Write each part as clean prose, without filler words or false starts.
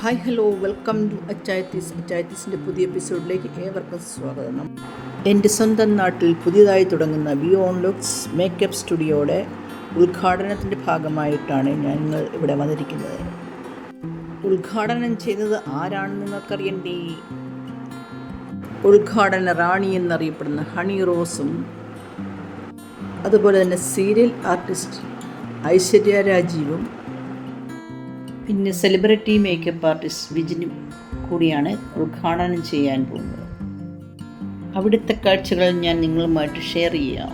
Hi hello welcome to അച്ചായത്തീസിൻ്റെ പുതിയ എപ്പിസോഡിലേക്ക് ഏവർക്കും സ്വാഗതം. എൻ്റെ സ്വന്തം നാട്ടിൽ പുതിയതായി തുടങ്ങുന്ന ബിയോണ്ട് ലുക്സ് മേക്കപ്പ് സ്റ്റുഡിയോയുടെ ഉദ്ഘാടനത്തിൻ്റെ ഭാഗമായിട്ടാണ് ഞങ്ങൾ ഇവിടെ വന്നിരിക്കുന്നത്. ഉദ്ഘാടനം ചെയ്യുന്നത് ആരാണെന്ന് നിങ്ങൾക്കറിയണ്ടേ? ഉദ്ഘാടന റാണി എന്നറിയപ്പെടുന്ന ഹണി റോസും അതുപോലെ തന്നെ സീരിയൽ ആർട്ടിസ്റ്റ് ഐശ്വര്യ രാജീവും പിന്നെ സെലിബ്രിറ്റി മേക്കപ്പ് ആർട്ടിസ്റ്റ് വിജിനും കൂടിയാണ് ഉദ്ഘാടനം ചെയ്യാൻ പോകുന്നത്. അവിടുത്തെ കാഴ്ചകൾ ഞാൻ നിങ്ങളുമായിട്ട് ഷെയർ ചെയ്യാം.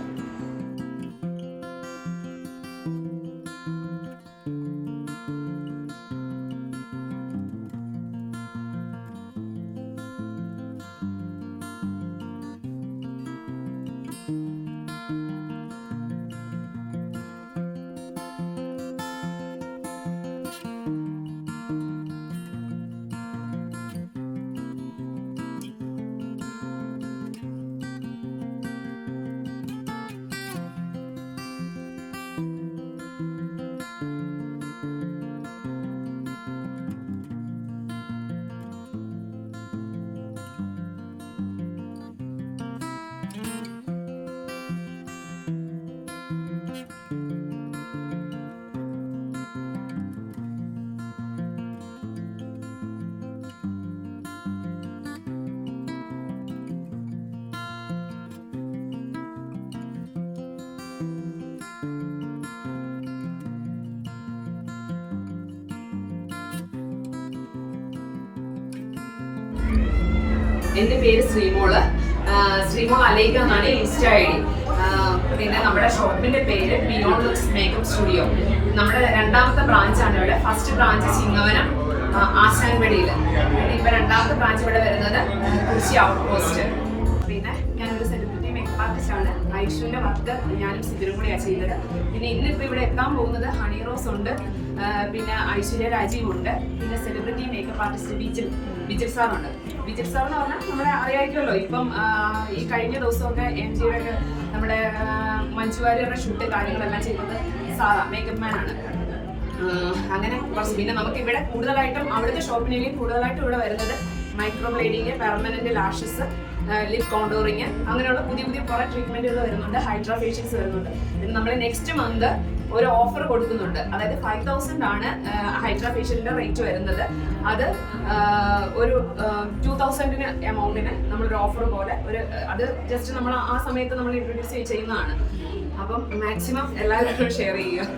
എൻ്റെ പേര് ശ്രീമോള് അലൈക്ക എന്നാണ് ഇൻസ്റ്റ ഐ ഡി. പിന്നെ നമ്മുടെ ഷോപ്പിന്റെ പേര് ബിയോണ്ട് ലുക്സ് മേക്കപ്പ് സ്റ്റുഡിയോ. നമ്മുടെ രണ്ടാമത്തെ ബ്രാഞ്ചാണ് ഇവിടെ. ഫസ്റ്റ് ബ്രാഞ്ച് ചിങ്ങവനം ആശാൻപടിയിൽ, പിന്നെ ഇപ്പൊ രണ്ടാമത്തെ ബ്രാഞ്ച് ഇവിടെ വരുന്നത് കുറിച്ചി ഔട്ട് പോസ്റ്റ്. പിന്നെ ഞാനൊരു സെലിബ്രിറ്റി മേക്കപ്പ് ആർട്ടിസ്റ്റ് ആണ്. ഐഷുവിന്റെ വർക്ക് ഞാനും സിജുനും കൂടിയാണ് ചെയ്തത്. പിന്നെ ഇന്നിപ്പോൾ ഇവിടെ എത്താൻ പോകുന്നത് ഹണി റോസ് ഉണ്ട്, പിന്നെ ഐശ്വര്യ രാജീവ് ഉണ്ട്, പിന്നെ സെലിബ്രിറ്റി മേക്കപ്പ് ആർട്ടിസ്റ്റ് വിജിൽ സാറുണ്ട്. വിജിൽ സാർ എന്ന് പറഞ്ഞാൽ നമ്മളെ അറിയാമായിരിക്കുമല്ലോ. ഇപ്പം ഈ കഴിഞ്ഞ ദിവസമൊക്കെ MG യുടെ നമ്മുടെ മഞ്ജു വാര്യരുടെ ഷൂട്ട് കാര്യങ്ങളെല്ലാം ചെയ്യുന്നത് സാറാ മേക്കപ്പ് മാൻ ആണ്. അങ്ങനെ കുറച്ച് പിന്നെ നമുക്ക് ഇവിടെ കൂടുതലായിട്ടും അവിടുത്തെ ഷോപ്പിനെങ്കിലും കൂടുതലായിട്ടും ഇവിടെ വരുന്നത് micro blading, permanent lashes, lip contouring, അങ്ങനെയുള്ള പുതിയ കുറേ ട്രീറ്റ്മെന്റുകൾ വരുന്നുണ്ട്. ഹൈഡ്രാ ഫേഷ്യൽസ് വരുന്നുണ്ട്. പിന്നെ നമ്മൾ നെക്സ്റ്റ് മന്ത് ഒരു ഓഫർ കൊടുക്കുന്നുണ്ട്. അതായത് 5000 ആണ് ഹൈഡ്രാ ഫേഷ്യലിന്റെ റേറ്റ് വരുന്നത്. അത് ഒരു 2000 എമൗണ്ടിന് നമ്മളൊരു ഓഫർ പോലെ അത് ജസ്റ്റ് നമ്മൾ ആ സമയത്ത് നമ്മൾ ഇൻട്രൊഡ്യൂസ് ചെയ്യുന്നതാണ്. അപ്പം മാക്സിമം എല്ലാവരും ഷെയർ ചെയ്യുക.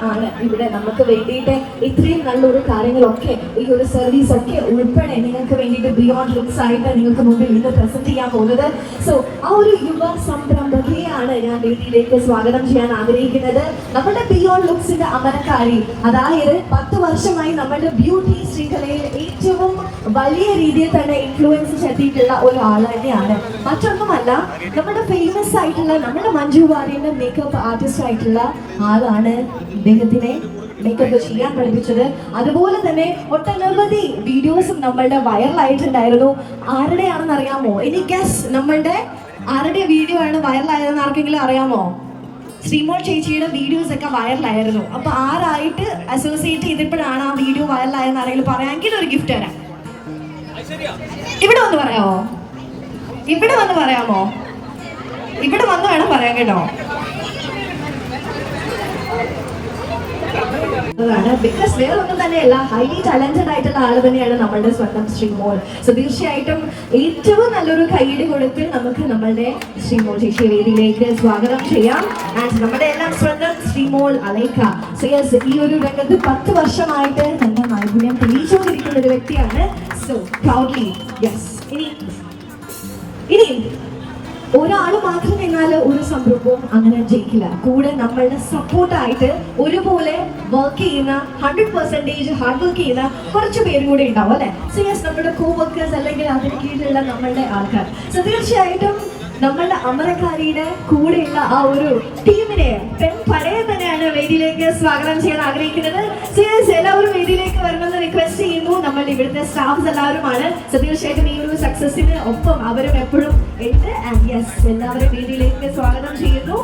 ആണ് ഇവിടെ നമുക്ക് വേണ്ടിയിട്ട് ഇത്രയും നല്ലൊരു കാര്യങ്ങളൊക്കെ ഈ ഒരു സർവീസ് ഒക്കെ ഉൾപ്പെടെ നിങ്ങൾക്ക് വേണ്ടിയിട്ട് ബിയോണ്ട് ലുക്സ് ആയിട്ട് നിങ്ങൾക്ക് മുമ്പിൽ ഇന്ന് പ്രസന്റ് ചെയ്യാൻ പോകുന്നത്. സോ ആ ഒരു യുവ സംരംഭകയെയാണ് ഞാൻ വേദിയിലേക്ക് സ്വാഗതം ചെയ്യാൻ ആഗ്രഹിക്കുന്നത്. നമ്മുടെ ബിയോണ്ട് ലുക്സിന്റെ അമരക്കാരി, അതായത് 10 വർഷമായി നമ്മുടെ ബ്യൂട്ടി ശൃംഖലയിൽ ഏറ്റവും വലിയ രീതിയിൽ തന്നെ ഇൻഫ്ലുവൻസ് ചെലുത്തിയിട്ടുള്ള ഒരാൾ തന്നെയാണ്. മറ്റൊന്നുമല്ല, നമ്മുടെ ഫേമസ് ആയിട്ടുള്ള നമ്മുടെ മഞ്ജു വാര്യന്റെ മേക്കപ്പ് ആർട്ടിസ്റ്റ് ആയിട്ടുള്ള ആളാണ് ഇദ്ദേഹത്തിനെ മേക്കപ്പ് ചെയ്യാൻ പഠിപ്പിച്ചത്. അതുപോലെ തന്നെ ഒട്ടനവധി വീഡിയോസും നമ്മളുടെ വൈറലായിട്ടുണ്ടായിരുന്നു. ആരുടെയാണെന്ന് അറിയാമോ? എനി ഗസ് നമ്മളുടെ ആരുടെ വീഡിയോ ആണ് വൈറലായതെന്ന് ആർക്കെങ്കിലും അറിയാമോ? ശ്രീമോൾ ചേച്ചിയുടെ വീഡിയോസ് ഒക്കെ വൈറലായിരുന്നു. അപ്പൊ ആരായിട്ട് അസോസിയേറ്റ് ചെയ്തപ്പോഴാണ് ആ വീഡിയോ വൈറലായെന്ന് ആരെങ്കിലും പറയാമെങ്കിൽ ഒരു ഗിഫ്റ്റ് തരാം. ഇവിടെ വന്ന് പറയാമോ? ഇവിടെ വന്ന് പറയാമോ? ഇവിടെ വന്ന് വേണം പറയാൻ കേട്ടോ. ബിക്കോസ് വേറെ ഒന്നും തന്നെയല്ല, ഹൈലി ടാലന്റഡ് ആയിട്ടുള്ള ആള് തന്നെയാണ് നമ്മളുടെ സ്വന്തം ശ്രീമോൾ. സോ തീർച്ചയായിട്ടും ഏറ്റവും നല്ലൊരു കൈയ്യടി കൊടുത്ത് നമുക്ക് നമ്മളുടെ ശ്രീമോൾ ചേച്ചി വേദിയിലേക്ക് സ്വാഗതം ചെയ്യാം. ആൻഡ് നമ്മുടെ എല്ലാം സ്വന്തം ശ്രീമോൾ അലൈക്ക. സോ യെസ്, ഈ ഒരു രംഗത്ത് 10 വർഷമായിട്ട് തന്റെ നൈപുണ്യം തെളിയിച്ചുകൊണ്ടിരിക്കുന്ന ഒരു വ്യക്തിയാണ്. So proudly yes. ഇനി ഒരാൾ മാത്രം നിന്നാൽ ഒരു സംരംഭവും അങ്ങനെ ജയിക്കില്ല. കൂടെ നമ്മളുടെ സപ്പോർട്ടായിട്ട് ഒരുപോലെ വർക്ക് ചെയ്യുന്ന 100% ഹാർഡ് വർക്ക് ചെയ്യുന്ന കുറച്ച് പേരും കൂടെ ഉണ്ടാവും അല്ലെ? സോ യെസ്, നമ്മുടെ കോ വർക്കേഴ്സ് അല്ലെങ്കിൽ അതിന് കീഴിലുള്ള നമ്മളുടെ ആൾക്കാർ. സോ തീർച്ചയായിട്ടും നമ്മളുടെ അമരക്കാരിയുടെ കൂടെയുള്ള ആ ഒരു ടീമിനെ പഴയ തന്നെയാണ് വേദിയിലേക്ക് സ്വാഗതം ചെയ്യാൻ ആഗ്രഹിക്കുന്നത്. എല്ലാവരും വേദിയിലേക്ക് വരണമെന്ന് റിക്വസ്റ്റ് ചെയ്യുന്നു. നമ്മൾ ഇവിടുത്തെ സ്റ്റാഫ്സ് എല്ലാവരുമാണ്. തീർച്ചയായിട്ടും ഈ ഒരു സക്സസിന് ഒപ്പം അവരും എപ്പോഴും ഉണ്ട്. ആൻഡ് യെസ്, എല്ലാവരും വേദിയിലേക്ക് സ്വാഗതം ചെയ്യുന്നു.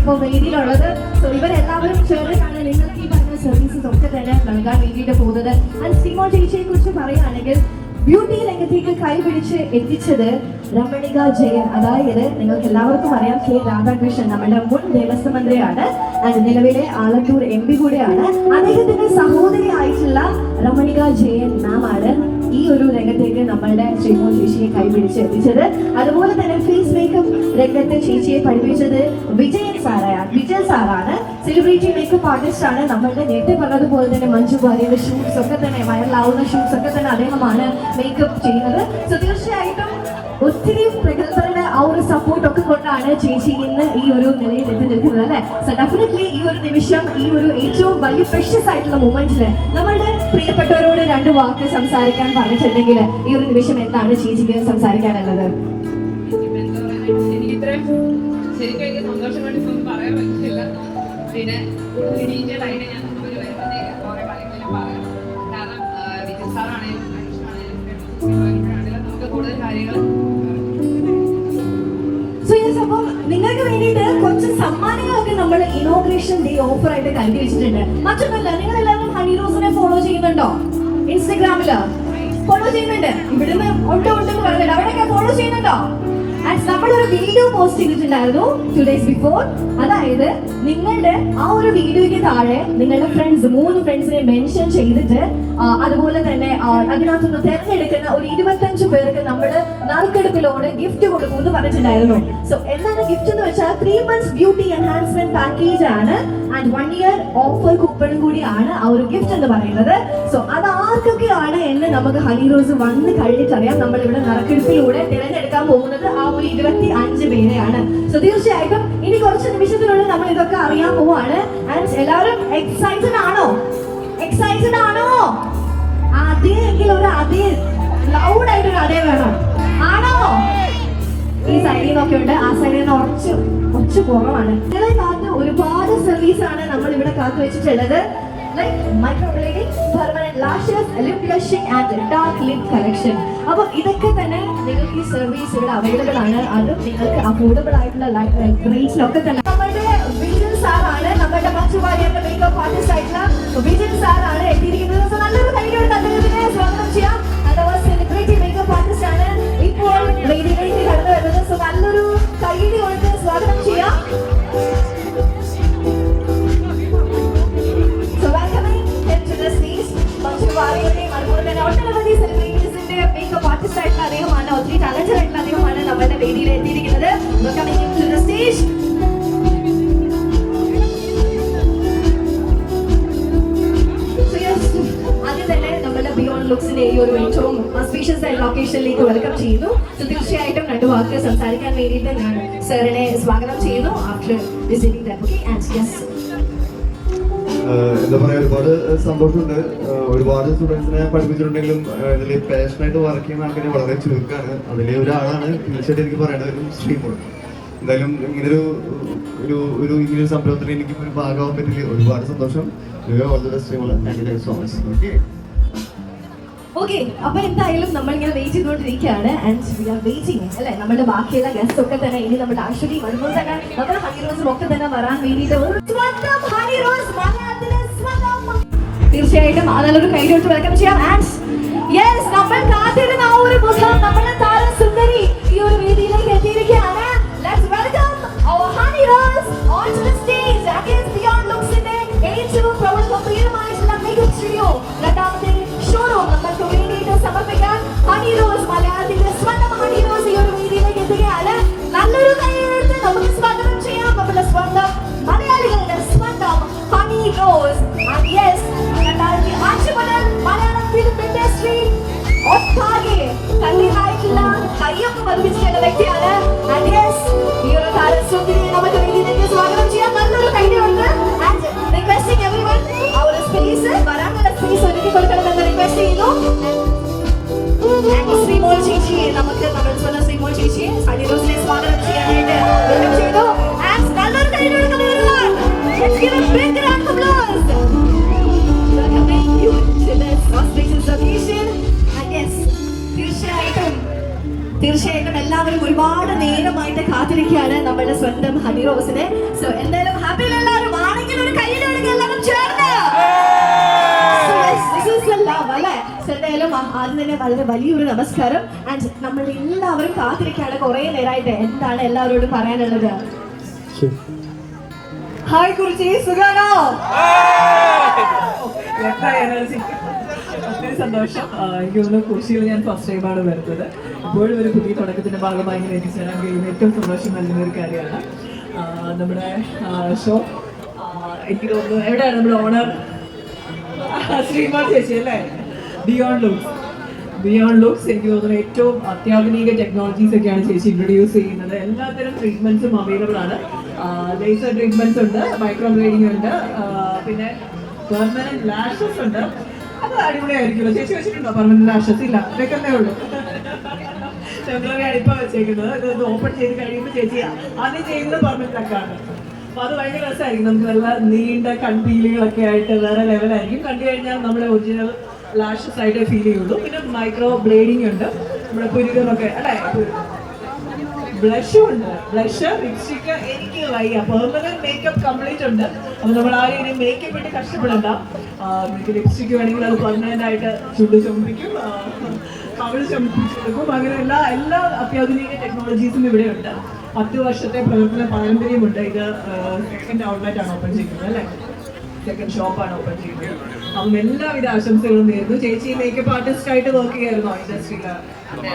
ഇപ്പോൾ വേദിയിലുള്ളത്. സോ ഇവരെല്ലാവരും ചേർന്നിട്ടാണ് നിങ്ങൾക്ക് ഈ പറഞ്ഞ സർവീസസ് ഒക്കെ തന്നെ നൽകാൻ വേണ്ടിയിട്ട് പോകുന്നത്. ആൻഡ് ശ്രീമോൾ ചേച്ചിയെ കുറിച്ച് പറയുകയാണെങ്കിൽ ബ്യൂട്ടി രംഗത്തേക്ക് കൈപിടിച്ച് എത്തിച്ചത് രമണിക ജയൻ. അതായത് നിങ്ങൾക്ക് എല്ലാവർക്കും അറിയാം, കെ രാധാകൃഷ്ണൻ നമ്മുടെ മുൻ ദേവസ്വം മന്ത്രിയാണ്. ആൻഡ് നിലവിലെ ആലത്തൂർ MP കൂടെയാണ്. അദ്ദേഹത്തിന്റെ സഹോദരിയായിട്ടുള്ള രമണിക ജയൻ മാം ആണ് ഈ ഒരു രംഗത്തേക്ക് നമ്മളുടെ ശ്രീമോൾ ചേച്ചിയെ കൈപിടിച്ച് എത്തിച്ചത്. അതുപോലെ തന്നെ ഫേസ് മേക്കപ്പ് രംഗത്തെ ചേച്ചിയെ പഠിപ്പിച്ചത് വിജയൻ സാറാണ്. സെലിബ്രിറ്റി മേക്കപ്പ് ആർട്ടിസ്റ്റ് ആണ്. നമ്മളുടെ നേരത്തെ പറഞ്ഞതുപോലെ തന്നെ മഞ്ജു വാര്യരുടെ ഷൂട്ട്സ് ഒക്കെ തന്നെ, വൈറലാവുന്ന ഷൂട്ട്സ് ഒക്കെ തന്നെ അദ്ദേഹമാണ് മേക്കപ്പ് ചെയ്യുന്നത്. സോ തീർച്ചയായിട്ടും ഒത്തിരി പ്രഗത്ഭരുടെ ആ ഒരു സപ്പോർട്ട് ഒക്കെ കൊണ്ടാണ് ചേച്ചി ഇന്ന് ഈ ഒരു നിലയിൽ എത്തി നിൽക്കുന്നത് അല്ലെ. സോ ഡെഫിനറ്റ്ലി ഈ ഒരു നിമിഷം, ഈ ഒരു ഏറ്റവും വലിയ പ്രഷ്യസ് ആയിട്ടുള്ള മൊമെന്റില് നമ്മളുടെ പ്രിയപ്പെട്ടവരോട് 2 വാക്ക് സംസാരിക്കാൻ പറഞ്ഞിട്ടുണ്ടെങ്കിൽ ഈ ഒരു നിമിഷം എന്താണ് ചേച്ചിക്ക് സംസാരിക്കാനുള്ളത്? ശരിക്കും എനിക്ക് സന്തോഷമായിട്ടൊന്നും പറയാൻ പറ്റില്ല. പിന്നെ ഡീറ്റെയിൽ ആയിട്ട് ഞാൻ ഒരു വരുമ്പോഴത്തേക്ക് കുറെ കാര്യങ്ങൾ പറയാം. കാരണം വിജയ് സാറാണെങ്കിലും നമുക്ക് കൂടുതൽ കാര്യങ്ങൾ. അപ്പം നിങ്ങൾക്ക് വേണ്ടിയിട്ട് കുറച്ച് സമ്മാനങ്ങളൊക്കെ നമ്മൾ ഇനോഗ്രേഷൻ ഡേ ഓഫർ ആയിട്ട് കരുതി വെച്ചിട്ടുണ്ട്. മറ്റൊന്നുമല്ല, നിങ്ങൾ എല്ലാവരും ഹണി റോസിനെ ഫോളോ ചെയ്യുന്നുണ്ടോ? ഇൻസ്റ്റഗ്രാമില് ഫോളോ ചെയ്യുന്നുണ്ട്. ഇവിടുന്ന് ഉണ്ടെന്ന് പറഞ്ഞിട്ട് അവിടെയൊക്കെ ഫോളോ ചെയ്യുന്നുണ്ടോ? നമ്മളൊരു വീഡിയോ പോസ്റ്റ് ചെയ്തിട്ടുണ്ടായിരുന്നു 2 days before. അതായത് നിങ്ങളുടെ ആ ഒരു വീഡിയോയ്ക്ക് താഴെ നിങ്ങളുടെ 3 ഫ്രണ്ട്സിനെ മെൻഷൻ ചെയ്തിട്ട് അതുപോലെ തന്നെ അതിനകത്തുനിന്ന് തെരഞ്ഞെടുക്കുന്ന ഒരു 25 പേർക്ക് നമ്മൾ നറുക്കെടുപ്പിലൂടെ ഗിഫ്റ്റ് കൊടുക്കുമെന്ന് പറഞ്ഞിട്ടുണ്ടായിരുന്നു. സോ എന്താണ് ഗിഫ്റ്റ് എന്ന് വെച്ചാൽ 3 months ബ്യൂട്ടി എൻഹാൻസ്മെന്റ് പാക്കേജ് ആണ്. ആൻഡ് 1 year ഓഫർ കൂപ്പണും കൂടിയാണ് ആ ഒരു ഗിഫ്റ്റ് എന്ന് പറയുന്നത്. സോ അത് ആർക്കൊക്കെയാണ് എന്ന് നമുക്ക് ഹണി റോസ് വന്ന് കഴിഞ്ഞിട്ടറിയാം. നമ്മൾ ഇവിടെ നറുക്കെടുപ്പിലൂടെ തിരഞ്ഞെടുക്കാൻ പോകുന്നത് ആ ഒരു 25 പേരെയാണ്. സോ തീർച്ചയായിട്ടും ഇനി കുറച്ച് നിമിഷത്തിനുള്ളിൽ നമ്മൾ ഇതൊക്കെ അറിയാൻ പോവാണ്. ആൻഡ് എല്ലാവരും എക്സൈറ്റഡ് ആണോ? അതേ എങ്കിൽ ഒരു അതേ ലൗഡ് ആയിട്ടൊരു അതേ വേണം. ആണോ? ഈ സൈഡിൽ നിന്നൊക്കെ ഉണ്ട്, ആ സൈഡിൽ നിന്ന് കുറച്ച് കുറവാണ്. നിങ്ങളെ കാത്ത് ഒരുപാട് സർവീസ് ആണ് നമ്മൾ ഇവിടെ കാത്തു വെച്ചിട്ടുള്ളത്. Like microblading, permanent lashes, lip blushing and dark lip collection. അപ്പോൾ ഇതൊക്കെ തന്നെ നിങ്ങൾക്ക് ഈ സർവീസ് ഇവിടെ അവൈലബിൾ ആണ്. അത് നിങ്ങൾക്ക് അഫോർഡബിൾ ആയിട്ടുള്ള റേറ്റിലൊക്കെ തന്നെ. നമ്മുടെ വിജയൻ സാറാണ്, നമ്മുടെ മഞ്ജു വാര്യരുടെ മേക്കപ്പ് ആർട്ടിസ്റ്റ് ആയിട്ടുള്ള വിജയൻ സാറാണ് എത്തിയിരിക്കുന്നത്. സോ നല്ലൊരു കൈയോടെ അദ്ദേഹത്തിനെ സ്വാഗതം ചെയ്യാം. അഥവാ സെലിബ്രിറ്റി മേക്കപ്പ് ആർട്ടിസ്റ്റ് ആണ് ഇപ്പോൾ വേദിയിലേക്ക് കടന്നു വരുന്നത്. സോ നല്ലൊരു കൈയ്യടി കൊടുത്ത് സ്വാഗതം ചെയ്യാം. ഒട്ടനവധി സെലിബ്രിറ്റീസിന്റെ മേക്കപ്പ് ആർട്ടിസ്റ്റ് ആയിട്ടുള്ള അദ്ദേഹമാണ്, ഒത്തിരി ടാലന്റഡ് ആയിട്ടുള്ള അദ്ദേഹമാണ് നമ്മുടെ വേദിയിൽ എത്തിയിരിക്കുന്നത്. ആദ്യം തന്നെ നമ്മുടെ ബിയോണ്ട് ലുക്സിന്റെ ഈ ഒരു ഏറ്റവും സ്പീഷ്യസ് ആയിട്ടുള്ള ലൊക്കേഷനിലേക്ക് വെൽക്കം ചെയ്യുന്നു. തീർച്ചയായിട്ടും 2 വാക്ക് സംസാരിക്കാൻ വേണ്ടിയിട്ട് ഞാൻ സാറിനെ സ്വാഗതം ചെയ്യുന്നു. After visiting the booking and yes, എന്താ പറയാ, ഒരുപാട് സന്തോഷമുണ്ട്. ഒരുപാട് സ്റ്റുഡൻസിനെ പഠിപ്പിച്ചിട്ടുണ്ടെങ്കിലും ഇതിൽ പാഷനായിട്ട് വർക്ക് ചെയ്യുന്ന ആൾക്കാർ വളരെ ചുരുക്കമാണ്. അതിലെ ഒരാളാണ് തീർച്ചയായിട്ടും എനിക്ക് പറയേണ്ടത് ശ്രീമോൾ. എന്തായാലും ഇങ്ങനൊരു സംരംഭത്തിന് എനിക്ക് ഒരു ഭാഗമാകാൻ പറ്റില്ല. ഒരുപാട് സന്തോഷം. All the best Sreemol. Thank you so much. Okay, അപ്പൊ എന്തായാലും നമ്മൾ ഇങ്ങനെ വെയിറ്റ് ചെയ്തുകൊണ്ടിരിക്കുകയാണ്. ആൻഡ് വി ആർ വെയിറ്റിംഗ് അല്ലെ, നമ്മുടെ ബാക്കിയുള്ള ഗസ്റ്റ് ഒക്കെ തന്നെ ഇനി നമ്മുടെ ആശ്വതി വരുമ്പോൾ തന്നെ നമ്മുടെ ഹണി റോസും ഒക്കെ തന്നെ വരാൻ വേണ്ടിയിട്ട് തീർച്ചയായിട്ടും നല്ലൊരു കൈയ്യോട്ട് വെൽക്കം ചെയ്യാം. ആൻഡ് യെസ്, നമ്മൾ കാത്തിരുന്ന ആ ഒരു മുഖം, നമ്മുടെ താരം സുന്ദരി ഈ ഒരു വേദിയിലേക്ക് എത്തിയിരിക്കുകയാണ്. Let's welcome our Honey Rose onto the stage. Against Beyond Looks ന്റെ ഏറ്റവും പ്രൗഢഗംഭീരമായിട്ടുള്ള മേക്കപ്പ് സ്റ്റുഡിയോ രണ്ടാമത്തെ ഷോറൂം നമുക്ക് വേണ്ടിയിട്ട് സമർപ്പിക്കാൻ ഹണി റോസ്, മലയാളത്തിന്റെ സ്വന്തം ഹണി റോസ് ഈ ഒരു വേദിയിലേക്ക് എത്തുകയാണ്. നല്ലൊരു കൈയ്യെടുത്ത് നമുക്ക് സ്വാഗതം ചെയ്യാം നമ്മുടെ സ്വന്തം മലയാളികളുടെ സ്വന്തം ഹണി റോസ്. യെസ് 2005 മുതൽ മലയാളം ഫിലിം ഇൻഡസ്ട്രി ഒട്ടാകെ കല്ലിനായിട്ടുള്ള കയ്യൊപ്പ് പതിപ്പിച്ചിട്ടുള്ള വ്യക്തിയാണ്. And yes, ഈ ഒരു താരസുന്ദരിയെ നമുക്ക് വേദിയിലേക്ക് സ്വാഗതം ചെയ്യാം. നല്ലൊരു കൈയ്യടിയുണ്ട്. And requesting everyone ആ ഒരു സ്പേസ് വരാനുള്ള സ്പേസ് ഒരുക്കി കൊടുക്കണമെന്ന് റിക്വസ്റ്റ് ചെയ്യുന്നു. ശ്രീമോൾ ചേച്ചിയെ നമുക്ക് നമ്മുടെ സ്വന്തം ശ്രീമോൾ ചേച്ചിയെ ഹണിറോസിനെ സ്വാഗതം ചെയ്യാനായിട്ട് വെൽക്കം ചെയ്തു. And നല്ലൊരു കൈയ്യടി കൊടുക്കുന്നവരുമാണ്. Let's give a big round of applause. Welcoming you to this auspicious occasion. And yes, തീർച്ചയായിട്ടും എല്ലാവരും ഒരുപാട് നേരമായിട്ട് കാത്തിരിക്കുകയാണ് നമ്മുടെ സ്വന്തം ഹണി റോസിനെ. സോ എന്തായാലും ഹാപ്പി എല്ലാവരും ആണെങ്കിൽ ഒരു കയ്യിൽ എല്ലാവരും ചേർന്ന് അല്ലേ. എന്തായാലും ആദ്യം തന്നെ വളരെ വലിയൊരു നമസ്കാരം. ആൻഡ് നമ്മൾ എല്ലാവരും കാത്തിരിക്കുകയാണ് കുറെ നേരമായിട്ട്. എന്താണ് എല്ലാവരോടും പറയാനുള്ളത്? ഹായ് കുറിച്ച് സുഖാണോ? ഒത്തിരി സന്തോഷം. എനിക്ക് തോന്നുന്നു കുറിച്ചിയിൽ ഞാൻ ഫസ്റ്റ് ടൈമാണ് വരുന്നത്. ഇപ്പോഴും ഒരു പുതിയ തുടക്കത്തിന്റെ ഭാഗമായി ഇങ്ങനെ എത്തിച്ചേരാൻ കഴിയുന്ന ഏറ്റവും സന്തോഷം നൽകുന്ന ഒരു കാര്യമാണ്. നമ്മുടെ ഷോ എനിക്ക് തോന്നുന്നു എവിടെയാണ് നമ്മുടെ ഓണർ ശ്രീമാൻ ചേച്ചി അല്ലേ? ബിയോണ്ട് ലുക്സ് എനിക്ക് തോന്നുന്നു ഏറ്റവും അത്യാധുനിക ടെക്നോളജീസ് ഒക്കെയാണ് ചേച്ചി ഇൻട്രൊഡ്യൂസ് ചെയ്യുന്നത്. എല്ലാത്തരം ട്രീറ്റ്മെന്റ്സും അവൈലബിൾ ആണ്. ലേസർ ട്രീറ്റ്മെന്റ്സ് ഉണ്ട്, മൈക്രോബ്ലേഡിംഗ് ഉണ്ട്, പിന്നെ പെർമനന്റ് ലാഷസ് ഉണ്ട്. അത് അടിപൊളിയായിരിക്കുമല്ലോ. ചേച്ചി വെച്ചിട്ടുണ്ടോ പെർമനന്റ് ലാഷസ്? ഇല്ല, വെക്കുന്നേ ഉള്ളൂ. ടെമ്പററി ഇപ്പൊ വെച്ചേക്കുന്നത്. ഇത് ഓപ്പൺ ചെയ്ത് കഴിയുമ്പോൾ ചേച്ചി ആദ്യം ചെയ്യുന്നത് പെർമനന്റ് ലക്കാണ്. അപ്പൊ അത് ഭയങ്കര രസമായിരിക്കും. നമുക്ക് നല്ല നീണ്ട കൺപീലുകളൊക്കെ ആയിട്ട് വേറെ ലെവലായിരിക്കും. കണ്ടു കഴിഞ്ഞാൽ നമ്മുടെ ഒറിജിനൽ ലാഷസ് ആയിട്ട് ഫീൽ ചെയ്യുള്ളൂ. പിന്നെ മൈക്രോ ബ്ലേഡിംഗ് ഉണ്ട്, നമ്മുടെ പുരുകമൊക്കെ അല്ലേ. ബ്ലഷും ഉണ്ട്, ബ്ലഷ് ലിപ്സ്റ്റിക്ക്. എനിക്ക് വയ്യ, പെർമനന്റ് മേക്കപ്പ് കംപ്ലീറ്റ് ഉണ്ട്. അപ്പൊ നമ്മൾ ആരും ഇനി മേക്കപ്പ് ഇട്ട് കഷ്ടപ്പെടണ്ട. നിങ്ങൾക്ക് ലിപ്സ്റ്റിക്ക് വേണമെങ്കിൽ അത് പെർമനന്റ് ആയിട്ട് ചുണ്ട് ചുമപ്പിക്കും, കവിൾ ചുമപ്പിച്ചെടുക്കും. അങ്ങനെ എല്ലാ അത്യാധുനിക ടെക്നോളജീസും ഇവിടെ ഉണ്ട്. 10 വർഷത്തെ പ്രവർത്തന പാരമ്പര്യമുണ്ട്. ഇത് സെക്കൻഡ് ഔട്ട്ലെറ്റ് ആണ് ഓപ്പൺ ചെയ്യുന്നത് അല്ലേ, സെക്കൻഡ് ഷോപ്പാണ് ഓപ്പൺ ചെയ്യുന്നത്. അപ്പം എല്ലാവിധ ആശംസകളും നേരുന്നു. ചേച്ചി മേക്കപ്പ് ആർട്ടിസ്റ്റ് ആയിട്ട് വർക്ക് ചെയ്യായിരുന്നോ ഇൻഡസ്ട്രിയിൽ?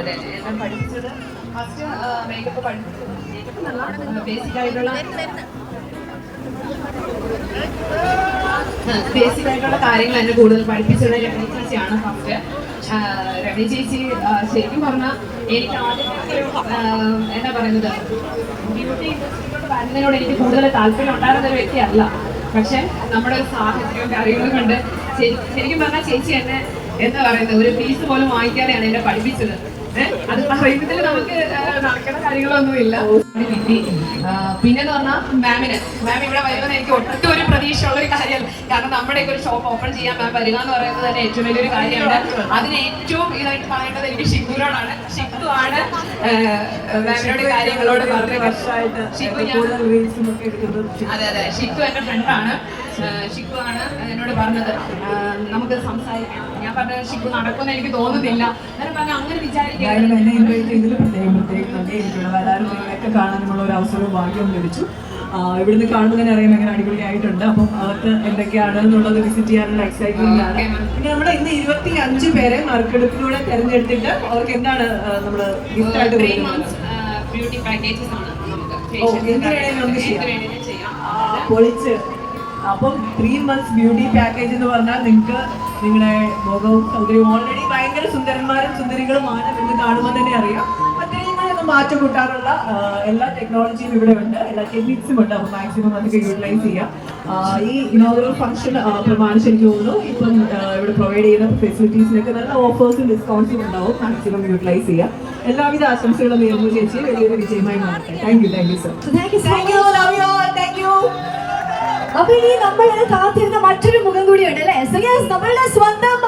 എല്ലാം പഠിപ്പിച്ചത് ഫസ്റ്റ് മേക്കപ്പ് പഠിപ്പിച്ചത് ബേസിക് ആയിട്ടുള്ള കാര്യങ്ങൾ എന്നെ കൂടുതൽ പഠിപ്പിച്ചത് രമണി ചേച്ചിയാണ് ഫസ്റ്റ്. രമണി ചേച്ചി ശരിക്കും പറഞ്ഞാൽ എനിക്ക് ആദ്യമൊക്കെ എന്താ പറയുന്നത്, ബ്യൂട്ടി ഇൻഡസ്ട്രിയിലോട്ട് വരുന്നതിനോട് എനിക്ക് കൂടുതൽ താല്പര്യം ഉണ്ടായിരുന്ന ഒരു വ്യക്തിയല്ല. പക്ഷെ നമ്മുടെ ഒരു സാഹചര്യവും കാര്യങ്ങളും കൊണ്ട് ശരിക്കും പറഞ്ഞാൽ ചേച്ചി എന്നെ എന്താ പറയുന്നത് ഒരു ഫീസ് പോലും വാങ്ങിക്കാതെയാണ് എന്നെ പഠിപ്പിച്ചത്. അത് പറയുന്നതിൽ നമുക്ക് നടക്കുന്ന കാര്യങ്ങളൊന്നുമില്ല. പിന്നെന്ന് പറഞ്ഞാൽ മാം ഇവിടെ വരുമെന്ന് എനിക്ക് ഒട്ടും ഒരു പ്രതീക്ഷയുള്ള ഒരു കാര്യമല്ല. കാരണം നമ്മുടെ ഒരു ഷോപ്പ് ഓപ്പൺ ചെയ്യാൻ മാം വരിക എന്ന് പറയുന്നത് തന്നെ ഏറ്റവും വലിയൊരു കാര്യമാണ്. അതിന് ഏറ്റവും ഇതായിട്ട് പറയേണ്ടത് എനിക്ക് ഷിക്കുവിനോടാണ്. ഷിക്കു ആണ് മാമിനോട് കാര്യങ്ങളോട് പറഞ്ഞ വർഷമായിട്ട് അതെ ഷിക്കു എന്റെ ഫ്രണ്ടാണ്. ഷിക്കു ആണ് എന്നോട് പറഞ്ഞത് നമുക്ക് സംസാരിക്കാം. ഞാൻ പറഞ്ഞത് ഷിക്കു നടക്കുമെന്ന് എനിക്ക് തോന്നുന്നില്ല. ഞാൻ പറഞ്ഞ അങ്ങനെ വിചാരിക്കാം. എന്നെ ഇൻവൈറ്റ് ചെയ്തതിൽ പ്രത്യേകം നന്ദി. എനിക്കുള്ള വരാനും നിങ്ങളൊക്കെ കാണാനുള്ള ഒരു അവസരവും ഭാഗ്യവും ലഭിച്ചു. ഇവിടുന്ന് കാണുമ്പോൾ തന്നെ അറിയാം എങ്ങനെ അടിപൊളിയായിട്ടുണ്ട്. അപ്പം അവർക്ക് എന്തൊക്കെയാണ് എന്നുള്ളത് വിസിറ്റ് ചെയ്യാനുള്ള എക്സൈറ്റ്മെന്റ് ആണ്. പിന്നെ നമ്മുടെ ഇന്ന് 25 പേരെ നറുക്കെടുപ്പിലൂടെ തെരഞ്ഞെടുത്തിട്ട് അവർക്ക് എന്താണ് നമ്മള് ഗിഫ്റ്റ് ആയിട്ട് ബ്യൂട്ടി പാക്കേജസ് ആണ് നമുക്ക് ചെയ്യാം. പൊളിച്ച്. അപ്പം 3 months ബ്യൂട്ടി പാക്കേജ് എന്ന് പറഞ്ഞാൽ നിങ്ങൾക്ക് നിങ്ങളുടെ മുഖവും സൗന്ദര്യവും ഓൾറെഡി ഭയങ്കര സുന്ദരന്മാരും സുന്ദരികളുമാണ് എന്ന് കാണുമ്പോൾ തന്നെ അറിയാം. അത്രയും മാറ്റം കൂട്ടാനുള്ള എല്ലാ ടെക്നോളജിയും ഇവിടെ ഉണ്ട്, എല്ലാ ടെക്നിക്സും ഉണ്ട്. അപ്പോൾ മാക്സിമം അതൊക്കെ യൂട്ടിലൈസ് ചെയ്യാം. ഈ ഇനോഗ്രൽ ഫംഗ്ഷൻ പ്രമാണിച്ച് എനിക്ക് തോന്നുന്നു ഇപ്പം ഇവിടെ പ്രൊവൈഡ് ചെയ്യുന്ന ഫെസിലിറ്റീസിനൊക്കെ നല്ല ഓഫേഴ്സും ഡിസ്കൗണ്ട്സും ഉണ്ടാവും. മാക്സിമം യൂട്ടിലൈസ് ചെയ്യാം. എല്ലാവിധ ആശംസകളും നേരുന്നു ചേച്ചി. വലിയൊരു വിജയമായി മാറട്ടെ. Thank you sir. Thank you. അപ്പൊ ഇനി നമ്മൾ കാത്തിരുന്ന മറ്റൊരു മുഖം കൂടി ഉണ്ട് അല്ലേ? നമ്മളുടെ സ്വന്തം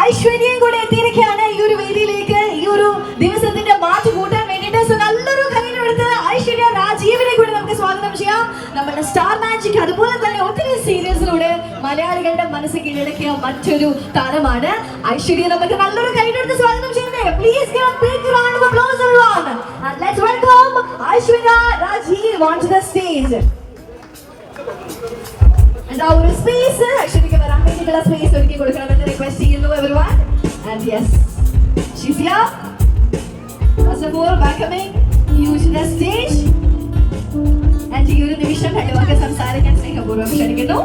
ഐശ്വര്യം കൂടെ എത്തിയിരിക്കുകയാണ് ഈ ഒരു വേദിയിലേക്ക്, ഈ ഒരു ദിവസത്തിന്റെ മാറ്റ് കൂട്ടാൻ വേണ്ടിയിട്ട്. സോ നല്ലൊരു കയ്യിലെടുത്ത് ഐശ്വര്യ രാജീവിനെ കൂടി നമുക്ക് സ്വാഗതം ചെയ്യാം. നമ്മുടെ സ്റ്റാർ മാജിക് അതുപോലെ തന്നെ ഒത്തിരി സീരിയൽസിലൂടെ മലയാളികളുടെ മനസ്സ് കീഴടക്കിയ മറ്റൊരു താരമാണ് ഐശ്വര്യ. നമുക്ക് നല്ലൊരു കയ്യിലെടുത്ത് സ്വാഗതം ചെയ്യണ്ടേ? Please give a big round of applause everyone and let's welcome Aishwarya Rajeev onto the stage. And our space actually give a rampenikala space ഒരുക്കി കൊടുക്കണമെന്ന് റിക്വസ്റ്റ് ചെയ്യുന്നു everyone. And yes, she's here. First of all, welcoming you to the stage. And ഈ ഒരു നിമിഷം രണ്ടുവാക്ക് സംസാരിക്കാൻ സ്നേഹപൂർവ്വം ക്ഷണിക്കുന്നു.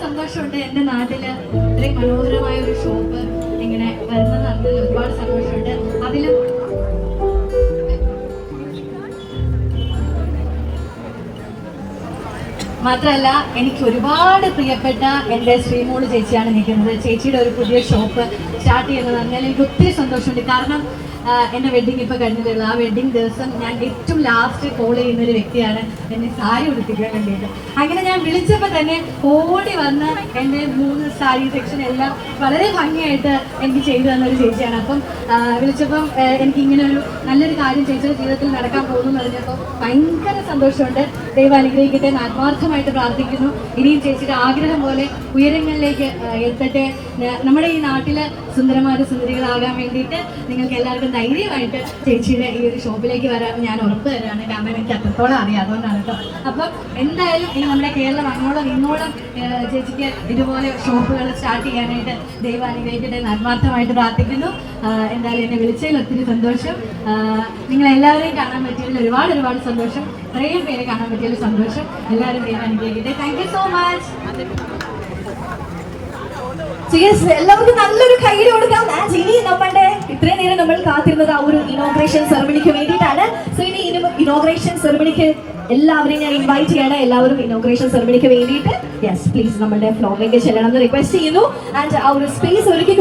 സന്തോഷമുണ്ട് എൻ്റെ നാട്ടില് ഇത്രയും മനോഹരമായ ഒരു ഷോപ്പ് ഇങ്ങനെ വരുന്നത് അറിഞ്ഞതിൽ ഒരുപാട് സന്തോഷമുണ്ട്. അതിലും മാത്രമല്ല എനിക്ക് ഒരുപാട് പ്രിയപ്പെട്ട എൻ്റെ ശ്രീമോള് ചേച്ചിയാണ് നിൽക്കുന്നത്. ചേച്ചിയുടെ ഒരു പുതിയ ഷോപ്പ് സ്റ്റാർട്ട് ചെയ്യുന്നത് പറഞ്ഞാൽ എനിക്ക് ഒത്തിരി സന്തോഷമുണ്ട്. കാരണം എൻ്റെ വെഡ്ഡിങ് ഇപ്പോൾ കഴിഞ്ഞതേ ആ വെഡ്ഡിങ് ദിവസം ഞാൻ ഏറ്റവും ലാസ്റ്റ് കോൾ ചെയ്യുന്ന ഒരു വ്യക്തിയാണ് എന്നെ സാരി ഉടുപ്പിക്കാൻ വേണ്ടിയിട്ട്. അങ്ങനെ ഞാൻ വിളിച്ചപ്പോൾ തന്നെ ഓടി വന്ന് എൻ്റെ 3 സാരി സെക്ഷൻ എല്ലാം വളരെ ഭംഗിയായിട്ട് എനിക്ക് ചെയ്തു തന്നൊരു ചേച്ചിയാണ്. അപ്പം വിളിച്ചപ്പം എനിക്ക് ഇങ്ങനെ ഒരു നല്ലൊരു കാര്യം ചേച്ചിയുടെ ജീവിതത്തിൽ നടക്കാൻ പോകുന്നു എന്ന് പറഞ്ഞപ്പോൾ ഭയങ്കര സന്തോഷമുണ്ട്. ദൈവം അനുഗ്രഹിക്കട്ടെ എന്ന് ആത്മാർത്ഥമായിട്ട് പ്രാർത്ഥിക്കുന്നു. ഇനിയും ചേച്ചിയുടെ ആഗ്രഹം പോലെ ഉയരങ്ങളിലേക്ക് എത്തട്ടെ. നമ്മുടെ ഈ നാട്ടിൽ സുന്ദരന്മാരും സുന്ദരികളാകാൻ വേണ്ടിയിട്ട് നിങ്ങൾക്ക് എല്ലാവർക്കും ധൈര്യമായിട്ട് ചേച്ചിയുടെ ഈ ഒരു ഷോപ്പിലേക്ക് വരാൻ ഞാൻ ഉറപ്പ് തരാണ്. കാരണം എനിക്ക് അത്രത്തോളം അറിയാം, അതുകൊണ്ടാണ് കേട്ടോ. അപ്പം എന്തായാലും ഇനി നമ്മുടെ കേരളം അങ്ങോളം ഇങ്ങോളം ചേച്ചിക്ക് ഇതുപോലെ ഷോപ്പുകൾ സ്റ്റാർട്ട് ചെയ്യാനായിട്ട് ദൈവം അനുഗ്രഹിക്കട്ടെ എന്ന് ആത്മാർത്ഥമായിട്ട് പ്രാർത്ഥിക്കുന്നു. എന്തായാലും എന്നെ വിളിച്ചതിൽ ഒത്തിരി സന്തോഷം. നിങ്ങളെല്ലാവരെയും കാണാൻ പറ്റിയതിൽ ഒരുപാട് സന്തോഷം. ഇത്രയും പേരെ കാണാൻ പറ്റിയതിൽ സന്തോഷം. എല്ലാവരും ദൈവം അനുഗ്രഹിക്കട്ടെ. Thank you so much. എല്ലാവർക്കും നല്ലൊരു കൈയ്യടി കൊടുക്കാം. ഇനി നമ്മളുടെ ഇത്രയും നേരം നമ്മൾ കാത്തിരുന്നത് ആ ഒരു ഇനോഗ്രേഷൻ സെറമണിക്ക് വേണ്ടിയിട്ടാണ്. സോ ഇനി ഇനോഗ്രേഷൻ സെറമണിക്ക് എല്ലാവരെയും ഞാൻ ഇൻവൈറ്റ് ചെയ്യണം. എല്ലാവരും ഇനോഗ്രേഷൻ സെറമണിക്ക് വേണ്ടിയിട്ട് യെസ് പ്ലീസ് നമ്മുടെ ഫ്ലോറിലേക്ക് ചെല്ലണം എന്ന് റിക്വസ്റ്റ് ചെയ്യുന്നു. ആൻഡ് ആ ഒരു സ്പേസ് ഒരുക്കി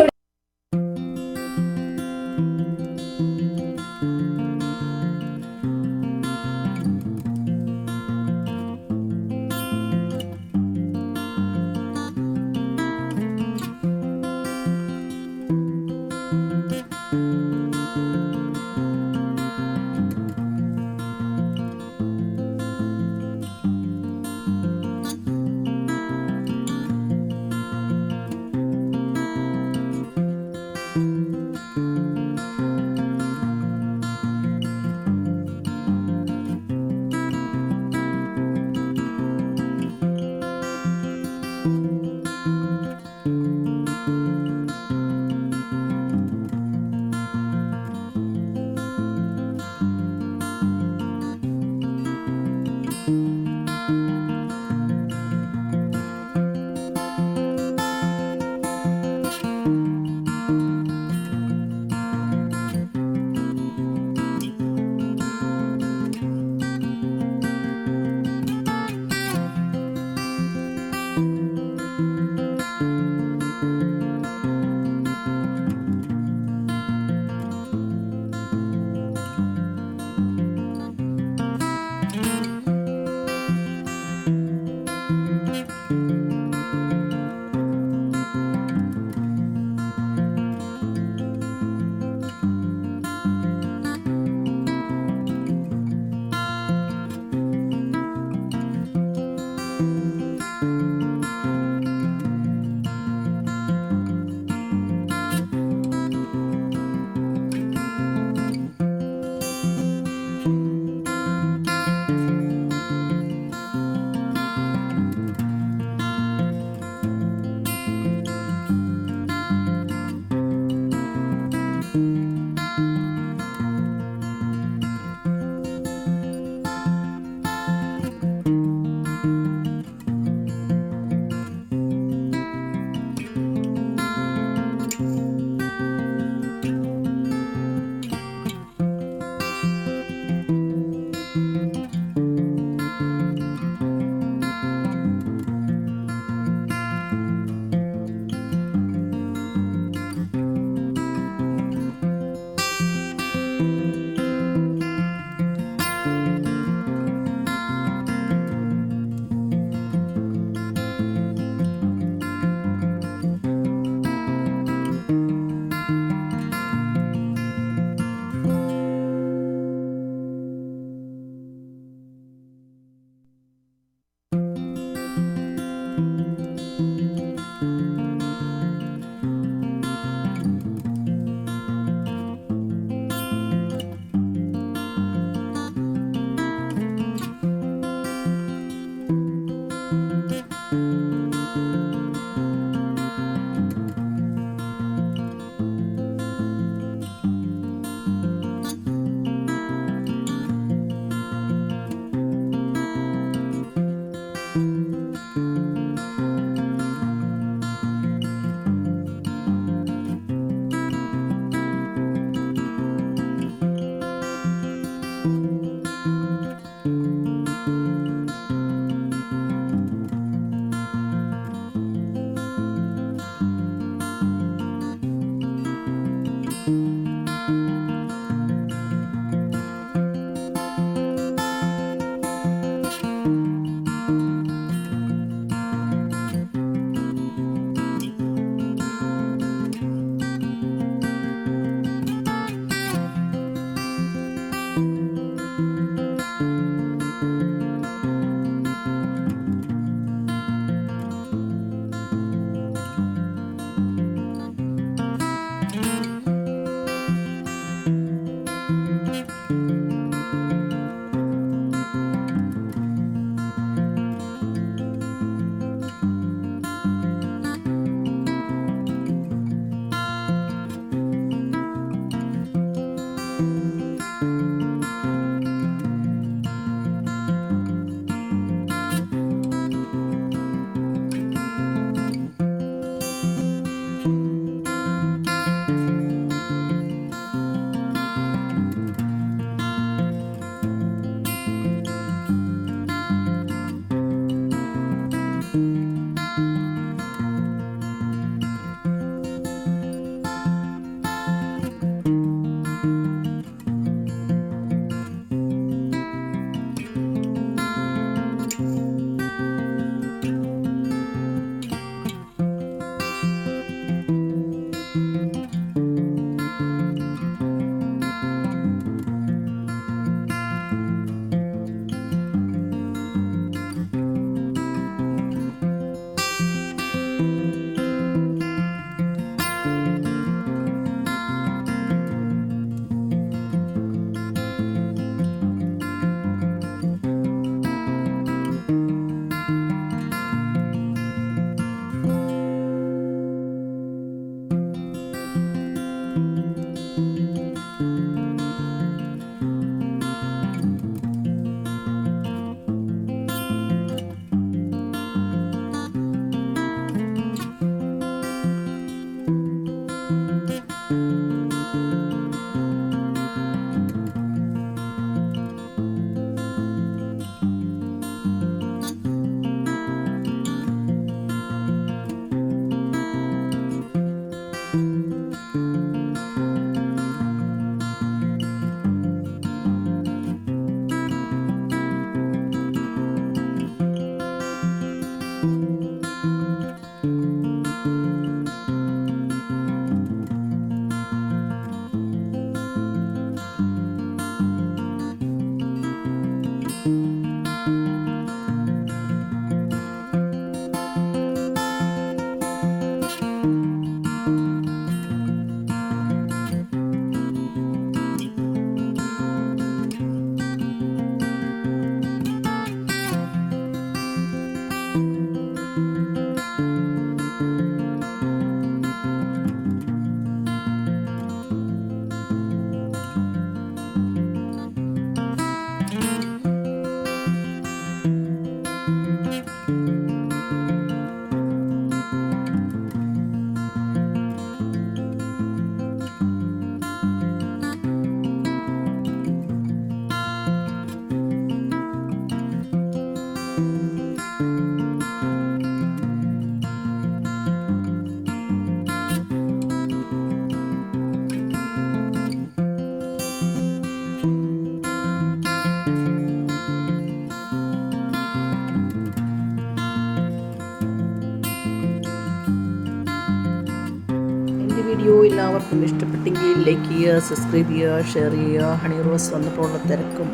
വീഡിയോ എല്ലാവർക്കും ഇഷ്ടപ്പെട്ടെങ്കിൽ ലൈക്ക് ചെയ്യുക, സബ്സ്ക്രൈബ് ചെയ്യുക, ഷെയർ ചെയ്യുക. ഹണി റോസ് വന്നപ്പോഴുള്ള തിരക്കും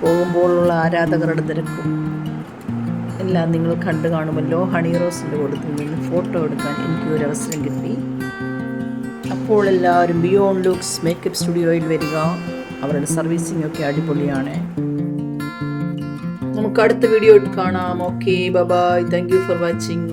പോകുമ്പോഴുള്ള ആരാധകരുടെ തിരക്കും എല്ലാം നിങ്ങൾ കണ്ടു കാണുമല്ലോ. ഹണി റോസിൻ്റെ കൂട്ടത്തിൽ നിന്ന് ഫോട്ടോ എടുക്കാൻ എനിക്ക് ഒരു അവസരം കിട്ടി. അപ്പോൾ എല്ലാവരും ബിയോണ്ട് ലുക്സ് മേക്കപ്പ് സ്റ്റുഡിയോയിൽ വരിക. അവരുടെ സർവീസിംഗ് ഒക്കെ അടിപൊളിയാണ്. നമുക്ക് അടുത്ത വീഡിയോ കാണാം. Okay, bye bye. Thank you for watching.